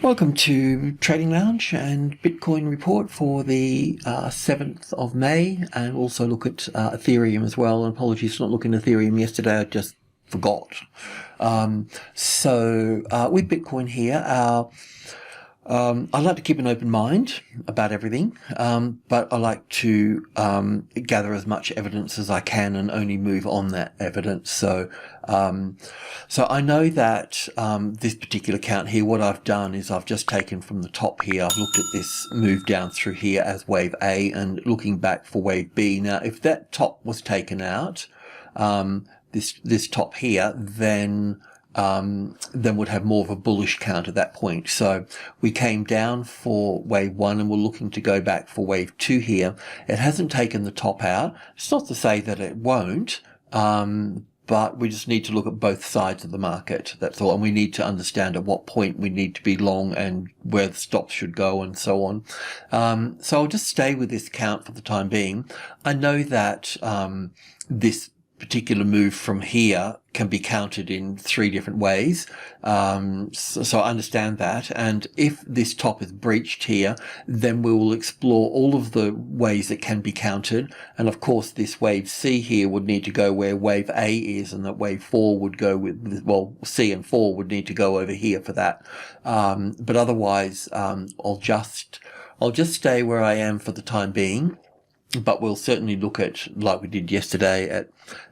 Welcome to Trading Lounge and Bitcoin report for the 7th of May, and also look at Ethereum as well. And apologies for not looking at Ethereum yesterday, I just forgot. With Bitcoin here, I like to keep an open mind about everything, but I like to gather as much evidence as I can and only move on that evidence. So I know that this particular count here, what I've done is I've just taken from the top here. I've looked at this move down through here as wave A and looking back for wave B. Now, if that top was taken out, this top here, then would have more of a bullish count at that point. So we came down for wave 1 and we're looking to go back for wave 2 here. It hasn't taken the top out. It's not to say that it won't, but we just need to look at both sides of the market. That's all. And we need to understand at what point we need to be long and where the stops should go and so on. So I'll just stay with this count for the time being. I know that this particular move from here can be counted in 3 different ways. So I understand that. And if this top is breached here, then we will explore all of the ways it can be counted. And of course, this wave C here would need to go where wave A is, and that wave 4 would go with, well, C and 4 would need to go over here for that. But otherwise, I'll just stay where I am for the time being. But we'll certainly look at, like we did yesterday,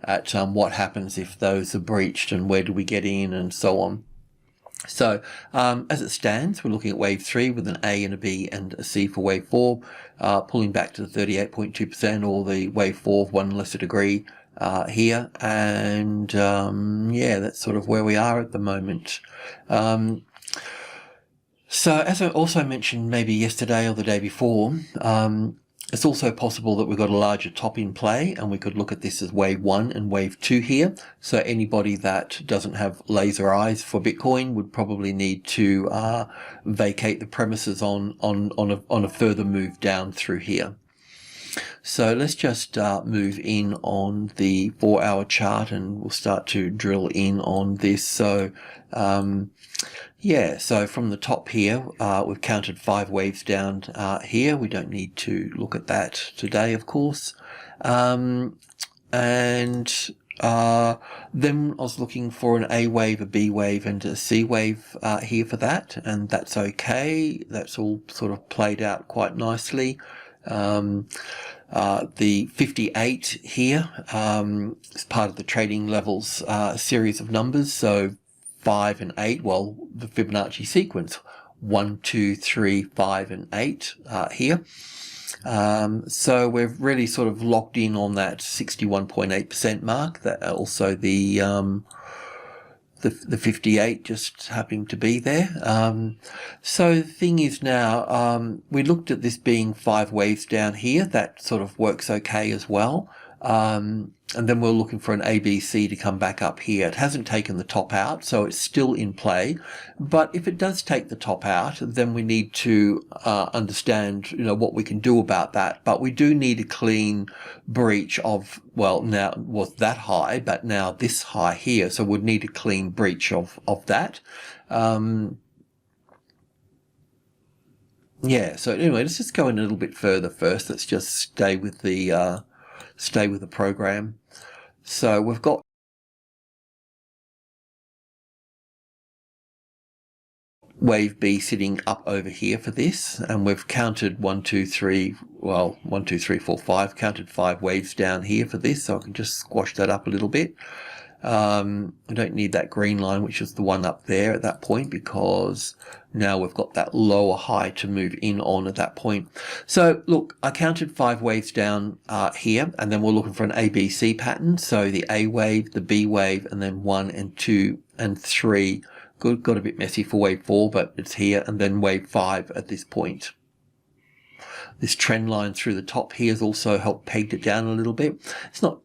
at what happens if those are breached and where do we get in and so on. So as it stands, we're looking at wave 3 with an A and a B and a C for wave 4, pulling back to the 38.2% or the wave 4 of 1 lesser degree here. And yeah, that's sort of where we are at the moment. So as I also mentioned maybe yesterday or the day before, it's also possible that we've got a larger top in play, and we could look at this as wave 1 and wave 2 here. So anybody that doesn't have laser eyes for Bitcoin would probably need to vacate the premises on a further move down through here. So let's just move in on the 4-hour chart, and we'll start to drill in on this. So yeah, so from the top here, we've counted 5 waves down here. We don't need to look at that today, of course. Then I was looking for an A wave, a B wave, and a C wave here for that, and that's okay. That's all sort of played out quite nicely. The 58 here is part of the trading levels series of numbers. So 5 and 8, well, the Fibonacci sequence, 1, 2, 3, 5, and 8 here. So we're really sort of locked in on that 61.8% mark. That also the 58 just happening to be there. So the thing is now, we looked at this being 5 waves down here. That sort of works okay as well. And then we're looking for an ABC to come back up here. It hasn't taken the top out, so it's still in play. But if it does take the top out, then we need to understand, what we can do about that. But we do need a clean breach of, well, now it was that high, but now this high here. So we'd need a clean breach of that. Yeah. So anyway, let's just go in a little bit further first. Let's just stay with the program. So we've got wave B sitting up over here for this, and we've counted 1, 2, 3, 4, 5, counted 5 waves down here for this, so I can just squash that up a little bit. I don't need that green line, which is the one up there at that point, because now we've got that lower high to move in on at that point. So look, I counted 5 waves down here, and then we're looking for an ABC pattern. So the A wave, the B wave, and then 1 and 2 and 3. Got a bit messy for wave 4, but it's here, and then wave 5 at this point. This trend line through the top here has also helped peg it down a little bit. It's not,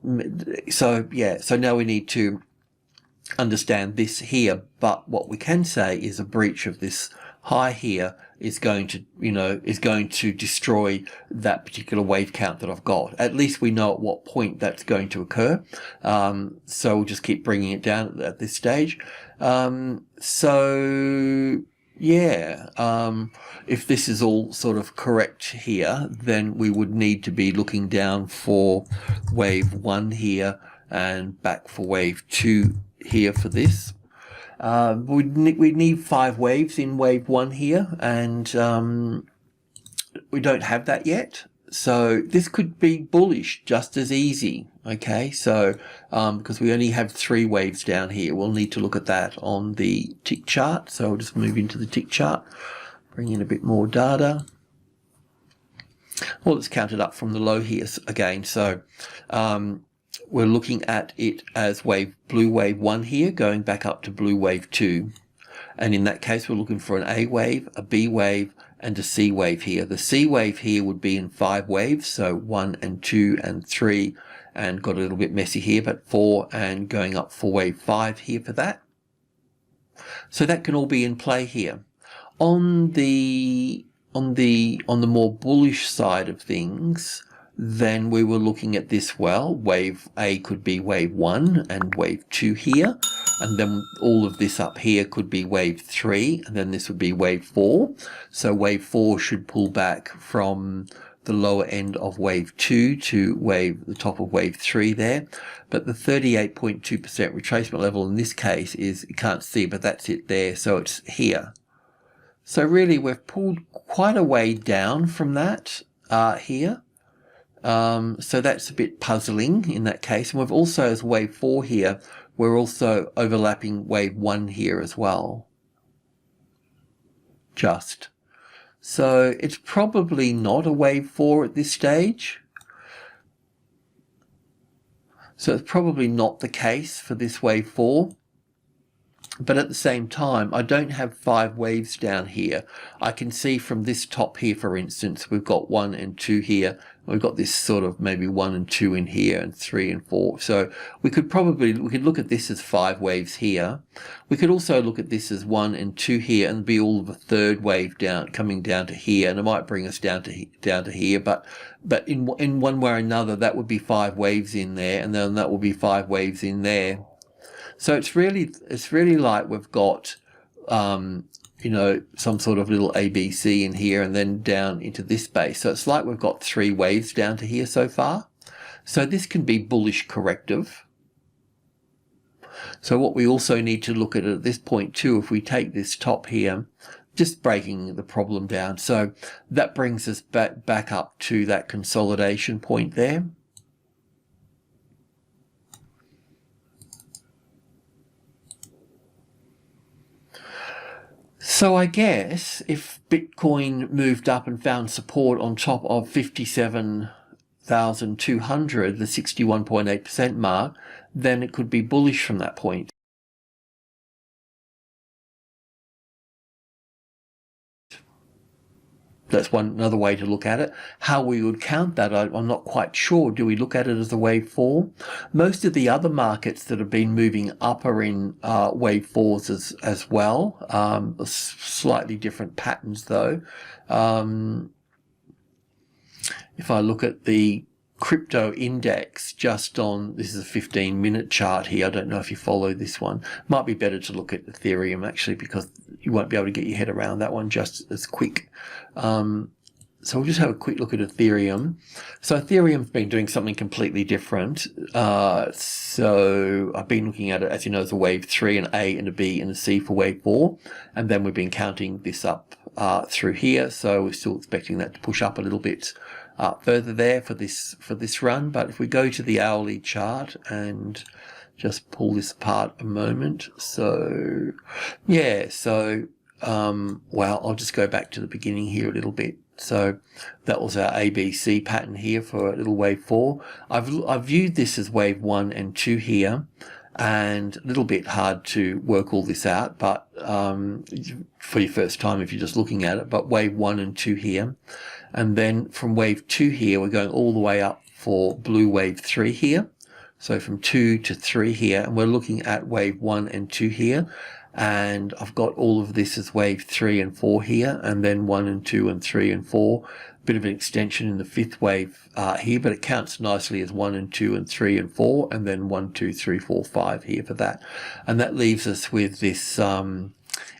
so yeah, so now we need to understand this here, but what we can say is a breach of this high here is going to, is going to destroy that particular wave count that I've got. At least we know at what point that's going to occur. So we'll just keep bringing it down at this stage. So yeah, if this is all sort of correct here, then we would need to be looking down for wave 1 here and back for wave 2 here for this. We'd need 5 waves in wave 1 here, and we don't have that yet. So this could be bullish just as easy, okay? So because we only have 3 waves down here, we'll need to look at that on the tick chart. So I'll just move into the tick chart, bring in a bit more data. Well, it's counted up from the low here again. So we're looking at it as blue wave 1 here, going back up to blue wave 2. And in that case, we're looking for an A wave, a B wave, and a C wave here. The C wave here would be in 5 waves, so 1 and 2 and 3, and got a little bit messy here, but 4, and going up for wave 5 here for that. So that can all be in play here. On the more bullish side of things, then we were looking at this. Well, wave A could be wave 1 and wave 2 here, and then all of this up here could be wave 3, and then this would be wave 4. So wave 4 should pull back from the lower end of wave 2 to the top of wave 3 there. But the 38.2% retracement level in this case is, you can't see, but that's it there, so it's here. So really we've pulled quite a way down from that here. So that's a bit puzzling in that case. And we've also, as wave 4 here, we're also overlapping wave 1 here as well. Just. So it's probably not a wave 4 at this stage. So it's probably not the case for this wave 4. But at the same time, I don't have 5 waves down here. I can see from this top here, for instance, we've got 1 and 2 here. We've got this sort of maybe 1 and 2 in here, and 3 and 4. So we could look at this as 5 waves here. We could also look at this as 1 and 2 here, and be all of a 3rd wave coming down to here, and it might bring us down to here. But in one way or another, that would be 5 waves in there, and then that will be 5 waves in there. So it's really like we've got, you know, some sort of little ABC in here and then down into this base. So it's like we've got 3 waves down to here so far. So this can be bullish corrective. So what we also need to look at this point too, if we take this top here, just breaking the problem down. So that brings us back up to that consolidation point there. So I guess if Bitcoin moved up and found support on top of 57,200, the 61.8% mark, then it could be bullish from that point. That's another way to look at it. How we would count that, I'm not quite sure. Do we look at it as a wave 4? Most of the other markets that have been moving up are in wave 4s as well. Slightly different patterns though. If I look at the crypto index just on, this is a 15-minute chart here. I don't know if you follow this one. Might be better to look at Ethereum actually, because you won't be able to get your head around that one just as quick. So we'll just have a quick look at Ethereum. So Ethereum's been doing something completely different. So I've been looking at it, as you know, as a wave 3, an A and a B and a C for wave 4. And then we've been counting this up through here. So we're still expecting that to push up a little bit further there for this run. But if we go to the hourly chart and just pull this apart a moment. So yeah, so well, I'll just go back to the beginning here a little bit. So that was our ABC pattern here for a little wave 4. I've viewed this as wave 1 and 2 here, and a little bit hard to work all this out, but for your first time if you're just looking at it, but wave 1 and 2 here. And then from wave 2 here, we're going all the way up for blue wave 3 here. So from 2 to 3 here, and we're looking at wave 1 and 2 here. And I've got all of this as wave 3 and 4 here, and then 1 and 2 and 3 and 4. Bit of an extension in the 5th wave here, but it counts nicely as 1 and 2 and 3 and 4, and then 1, 2, 3, 4, 5 here for that. And that leaves us with this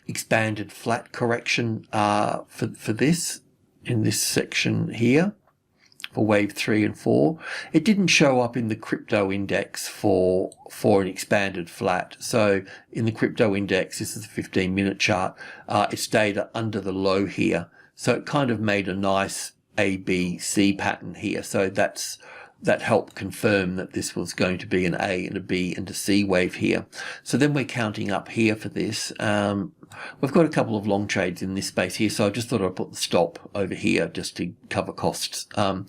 expanded flat correction for this in this section here for wave 3 and 4. It didn't show up in the crypto index for an expanded flat. So in the crypto index, this is a 15-minute chart, it stayed under the low here. So it kind of made a nice A, B, C pattern here. So that helped confirm that this was going to be an A and a B and a C wave here. So then we're counting up here for this. We've got a couple of long trades in this space here, so I just thought I'd put the stop over here just to cover costs. We're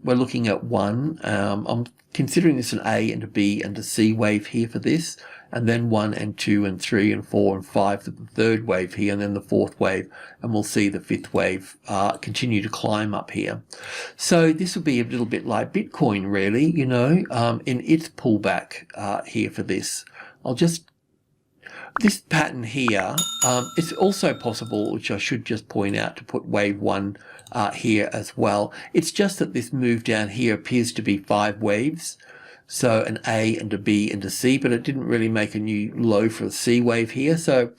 looking at one. I'm considering this an A and a B and a C wave here for this, and then 1 and 2 and 3 and 4 and 5 for the third wave here, and then the fourth wave, and we'll see the fifth wave continue to climb up here. So this will be a little bit like Bitcoin, really, you know, in its pullback here for this. This pattern here, it's also possible, which I should just point out, to put wave 1 here as well. It's just that this move down here appears to be 5 waves. So an A and a B and a C, but it didn't really make a new low for a C wave here. So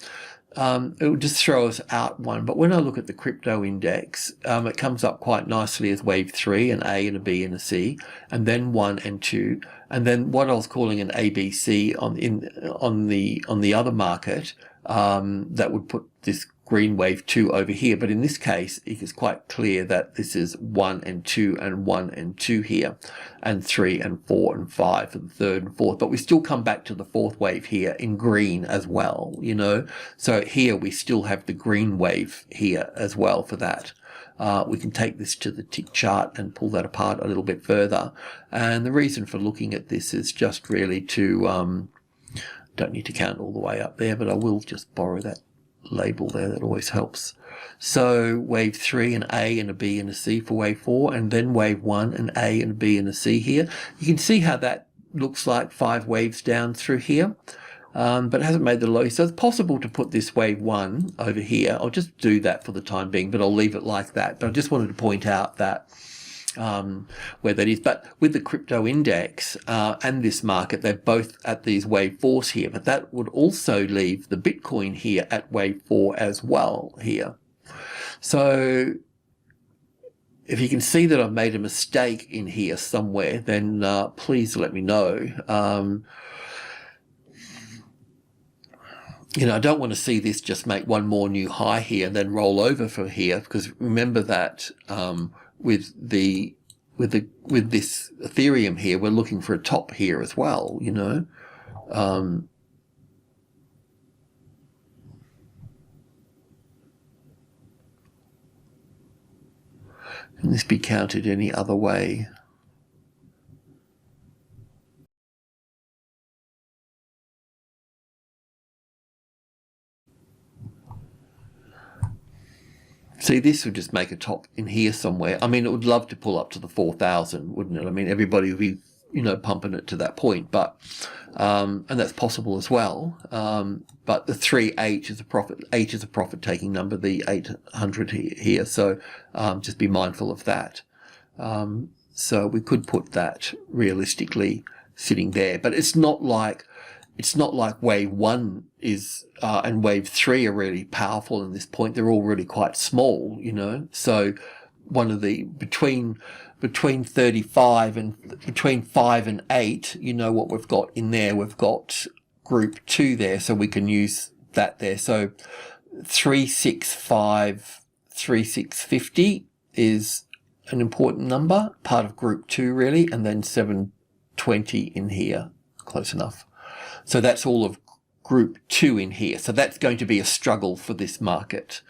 it will just throw us out one. But when I look at the crypto index, it comes up quite nicely as wave 3, an A and a B and a C, and then 1 and 2. And then what I was calling an ABC on the other market, that would put this green wave 2 over here. But in this case, it is quite clear that this is 1 and 2 and 1 and 2 here, and 3 and 4 and 5 for the third and fourth. But we still come back to the fourth wave here in green as well, you know. So here we still have the green wave here as well for that. We can take this to the tick chart and pull that apart a little bit further. And the reason for looking at this is just really to, don't need to count all the way up there, but I will just borrow that label there. That always helps. So wave 3, an A and a B and a C for wave 4, and then wave 1, an A and a B and a C here. You can see how that looks like 5 waves down through here. But it hasn't made the low. So it's possible to put this wave 1 over here. I'll just do that for the time being, but I'll leave it like that. But I just wanted to point out that where that is. But with the crypto index and this market, they're both at these wave 4s here. But that would also leave the Bitcoin here at wave 4 as well here. So if you can see that I've made a mistake in here somewhere, then please let me know. You know, I don't want to see this just make one more new high here and then roll over from here, because remember that with this Ethereum here, we're looking for a top here as well, you know. Can this be counted any other way? See, this would just make a top in here somewhere. I mean, it would love to pull up to the 4,000, wouldn't it? I mean, everybody would be, you know, pumping it to that point, but, and that's possible as well. But the 3H is a profit, H is a profit taking number, the 800 here. So, just be mindful of that. So we could put that realistically sitting there, but it's not like wave 1 is, and wave 3 are really powerful in this point. They're all really quite small, you know. So one of the, between 35 and between 5 and 8, you know what we've got in there. We've got group 2 there, so we can use that there. So 365, 3650 is an important number, part of group 2 really, and then 720 in here, close enough. So that's all of group 2 in here. So that's going to be a struggle for this market.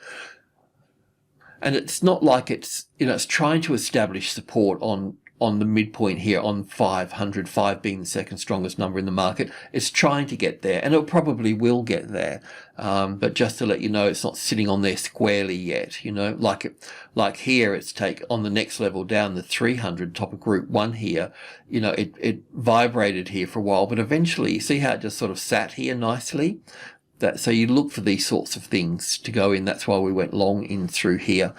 And it's not like it's, you know, it's trying to establish support on the midpoint here on 500, 5 being the second strongest number in the market. It's trying to get there, and it probably will get there. But just to let you know, it's not sitting on there squarely yet, you know, like here, it's on the next level down, the 300 top of group 1 here, you know, it vibrated here for a while, but eventually you see how it just sort of sat here nicely. So you look for these sorts of things to go in. That's why we went long in through here.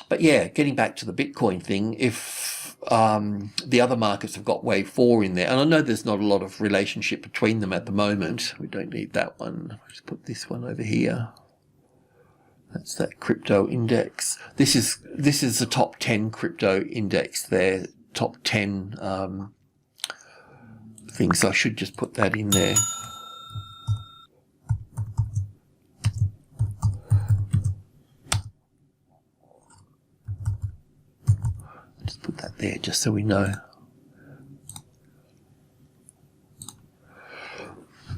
But yeah, getting back to the Bitcoin thing, if the other markets have got wave 4 in there, and I know there's not a lot of relationship between them at the moment. We don't need that one. Let's put this one over here. That's that crypto index. This is the top 10 crypto index there, top 10 things. So I should just put that in there. Just put that there just so we know.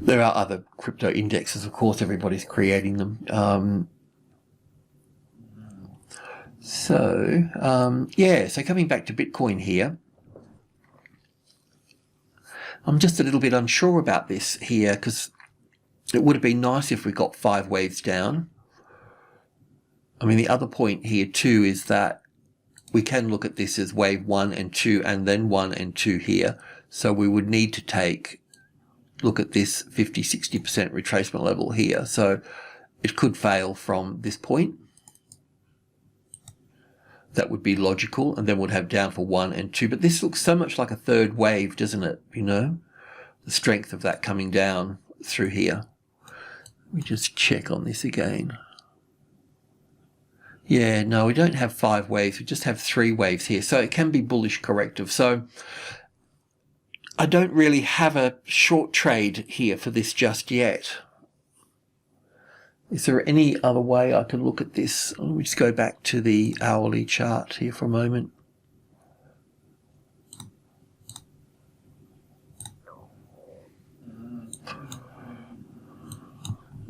There are other crypto indexes, of course, everybody's creating them. Yeah, so coming back to Bitcoin here, I'm just a little bit unsure about this here, because it would have been nice if we got 5 waves down. I mean, the other point here too is that we can look at this as wave 1 and 2 and then 1 and 2 here. So we would need to look at this 50-60% retracement level here. So it could fail from this point. That would be logical, and then we'd have down for 1 and 2. But this looks so much like a third wave, doesn't it? You know, the strength of that coming down through here. Let me just check on this again. Yeah, no, we don't have 5 waves. We just have 3 waves here. So it can be bullish corrective. So I don't really have a short trade here for this just yet. Is there any other way I can look at this? Let me just go back to the hourly chart here for a moment.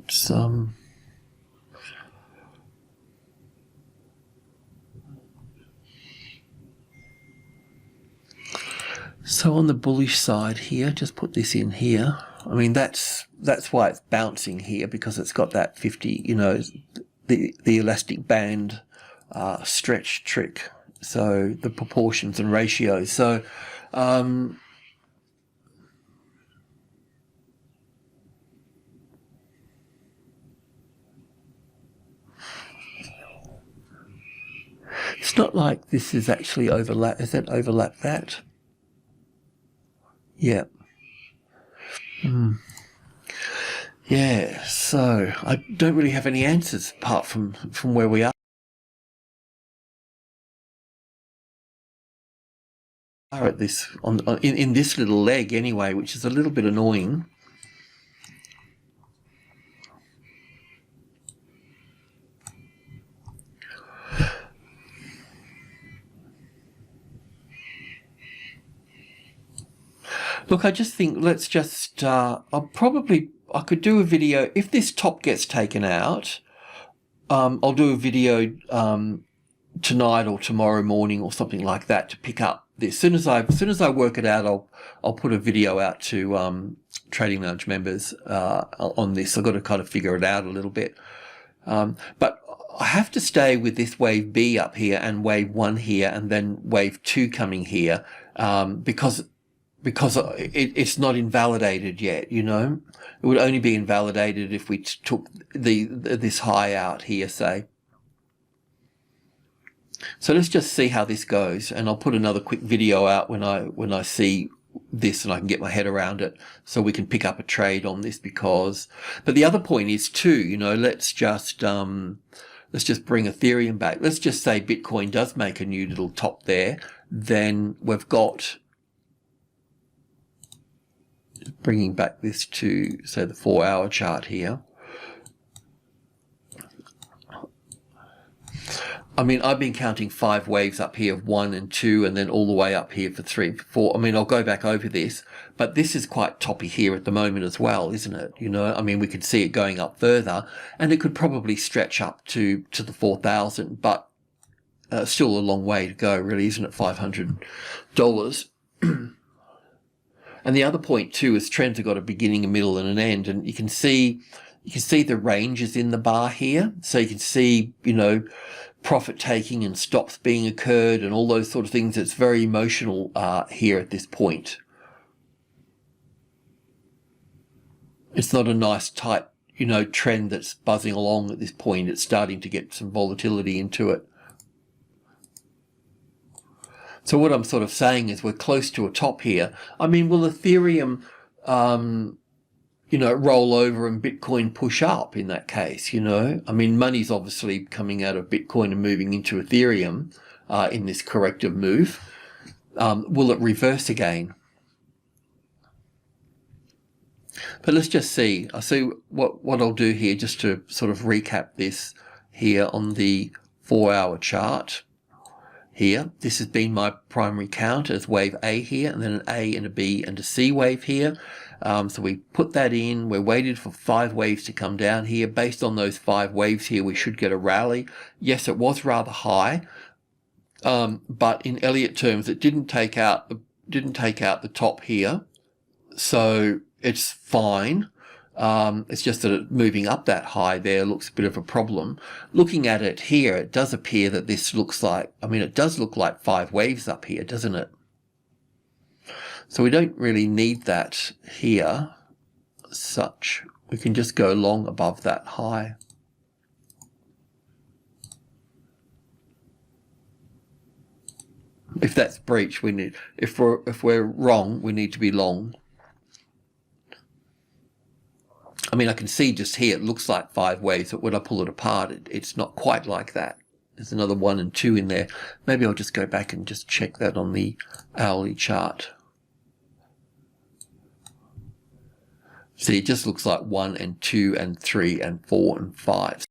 It's so on the bullish side here, just put this in here. I mean, that's why it's bouncing here, because it's got that 50, you know, the elastic band stretch trick. So the proportions and ratios. So it's not like this is actually overlap. Is that overlap that? Yeah. Yeah, so I don't really have any answers apart from where we are at this in this little leg anyway, which is a little bit annoying. Look, I just think let's just, I could do a video, if this top gets taken out, I'll do a video tonight or tomorrow morning or something like that to pick up this. As soon as I work it out, I'll put a video out to Trading Lounge members on this. I've got to kind of figure it out a little bit. But I have to stay with this wave B up here and wave 1 here and then wave 2 coming here because it's not invalidated yet, you know. It would only be invalidated if we took this high out here, say. So let's just see how this goes, and I'll put another quick video out when I see this and I can get my head around it, so we can pick up a trade on this. But the other point is too, you know, let's just bring Ethereum back. Let's just say Bitcoin does make a new little top there, then we've got, bringing back this to, say, the 4-hour chart here. I mean, I've been counting 5 waves up here of 1 and 2, and then all the way up here for 3, 4. I mean, I'll go back over this, but this is quite toppy here at the moment as well, isn't it? You know, I mean, we could see it going up further, and it could probably stretch up to the 4,000, but still a long way to go, really, isn't it? $500. And the other point too is trends have got a beginning, a middle, and an end, and you can see the ranges in the bar here. So you can see, you know, profit taking and stops being occurred and all those sort of things. It's very emotional here at this point. It's not a nice tight, you know, trend that's buzzing along at this point. It's starting to get some volatility into it. So what I'm sort of saying is we're close to a top here. I mean, will Ethereum, you know, roll over and Bitcoin push up in that case, you know? I mean, money's obviously coming out of Bitcoin and moving into Ethereum in this corrective move. Will it reverse again? But let's just see. I see what I'll do here just to sort of recap this here on the 4-hour chart. Here, this has been my primary count as wave A here, and then an A and a B and a C wave here. So we put that in. We're waited for 5 waves to come down here. Based on those 5 waves here, we should get a rally. Yes, it was rather high, but in Elliott terms, it didn't take out the top here, so it's fine. It's just that it moving up that high there looks a bit of a problem. Looking at it here, it does appear that this looks like, I mean, it does look like 5 waves up here, doesn't it? So we don't really need that here as such. We can just go long above that high. If that's breach, we need, if we're wrong, we need to be long. I mean, I can see just here, it looks like 5 waves, but when I pull it apart, it's not quite like that. There's another 1 and 2 in there. Maybe I'll just go back and just check that on the hourly chart. See, it just looks like 1 and 2 and 3 and 4 and 5.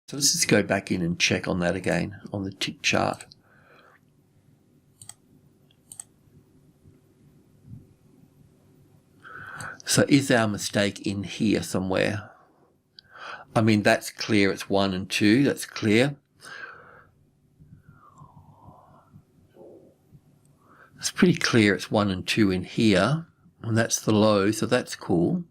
So let's just go back in and check on that again on the tick chart. So is our mistake in here somewhere? I mean, that's clear. It's 1 and 2. That's clear. It's pretty clear. It's 1 and 2 in here. And that's the low, so that's cool.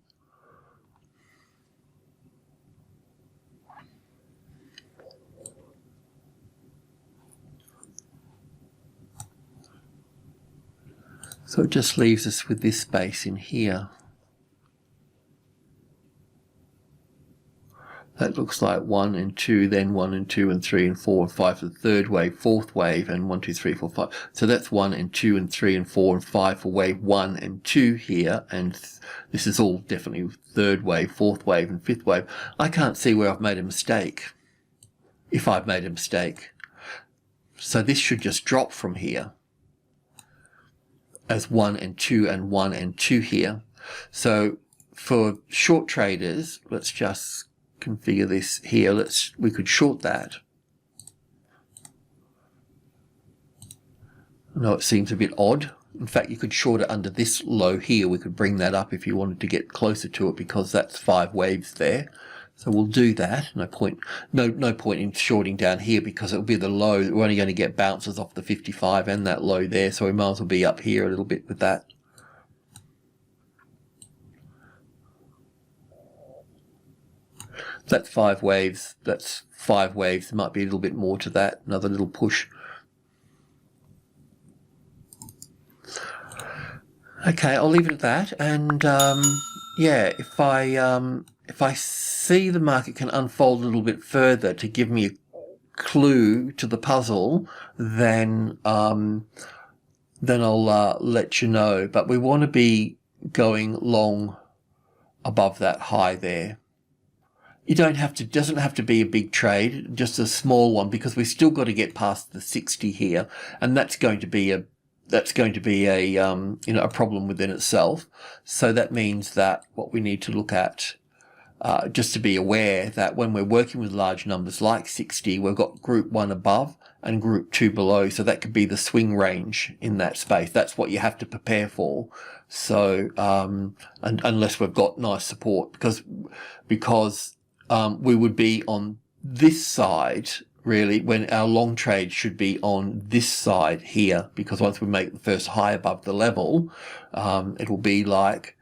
So it just leaves us with this space in here. That looks like 1 and 2, then 1 and 2 and 3 and 4 and 5 for the third wave, fourth wave, and 1, 2, 3, 4, 5. So that's 1 and 2 and 3 and 4 and 5 for wave 1 and 2 here. And this is all definitely third wave, fourth wave, and fifth wave. I can't see where I've made a mistake, if I've made a mistake. So this should just drop from here as 1 and 2 and 1 and 2 here. So for short traders, let's just configure this here. We could short that. I know it seems a bit odd. In fact, you could short it under this low here. We could bring that up if you wanted to get closer to it, because that's 5 waves there. So we'll do that. No point in shorting down here, because it'll be the low. We're only going to get bounces off the 55 and that low there, so we might as well be up here a little bit with that. That's 5 waves. That's 5 waves. There might be a little bit more to that. Another little push. Okay, I'll leave it at that. And yeah, if I see the market can unfold a little bit further to give me a clue to the puzzle, then I'll let you know. But we want to be going long above that high there. You don't have to, doesn't have to be a big trade, just a small one, because we've still got to get past the 60 here, and that's going to be a you know, a problem within itself. So that means that what we need to look at, just to be aware that when we're working with large numbers like 60, we've got group 1 above and group 2 below. So that could be the swing range in that space. That's what you have to prepare for. So, and unless we've got nice support, because we would be on this side, really, when our long trade should be on this side here, because once we make the first high above the level, it'll be like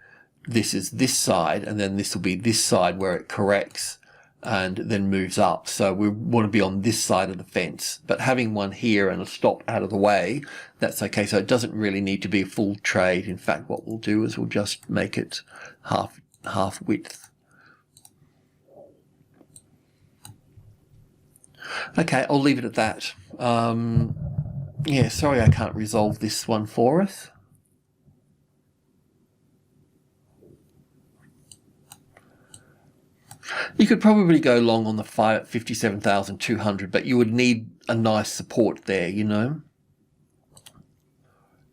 this is this side, and then this will be this side where it corrects and then moves up. So we want to be on this side of the fence, but having one here and a stop out of the way, that's okay. So it doesn't really need to be a full trade. In fact, what we'll do is we'll just make it half width. Okay, I'll leave it at that. Yeah, sorry I can't resolve this one for us. You could probably go long on the 57,200, but you would need a nice support there, you know.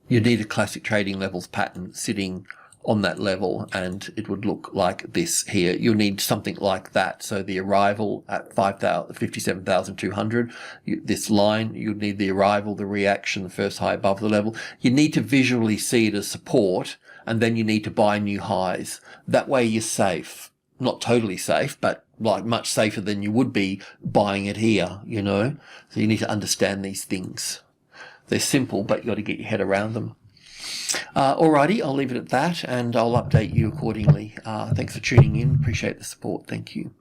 You need a classic trading levels pattern sitting on that level, and it would look like this here. You'll need something like that. So the arrival at 57,200, this line, you'd need the arrival, the reaction, the first high above the level. You need to visually see it as support, and then you need to buy new highs. That way you're safe. Not totally safe, but like much safer than you would be buying it here, you know. So you need to understand these things. They're simple, but you got to get your head around them. Alrighty, I'll leave it at that, and I'll update you accordingly. Thanks for tuning in. Appreciate the support. Thank you.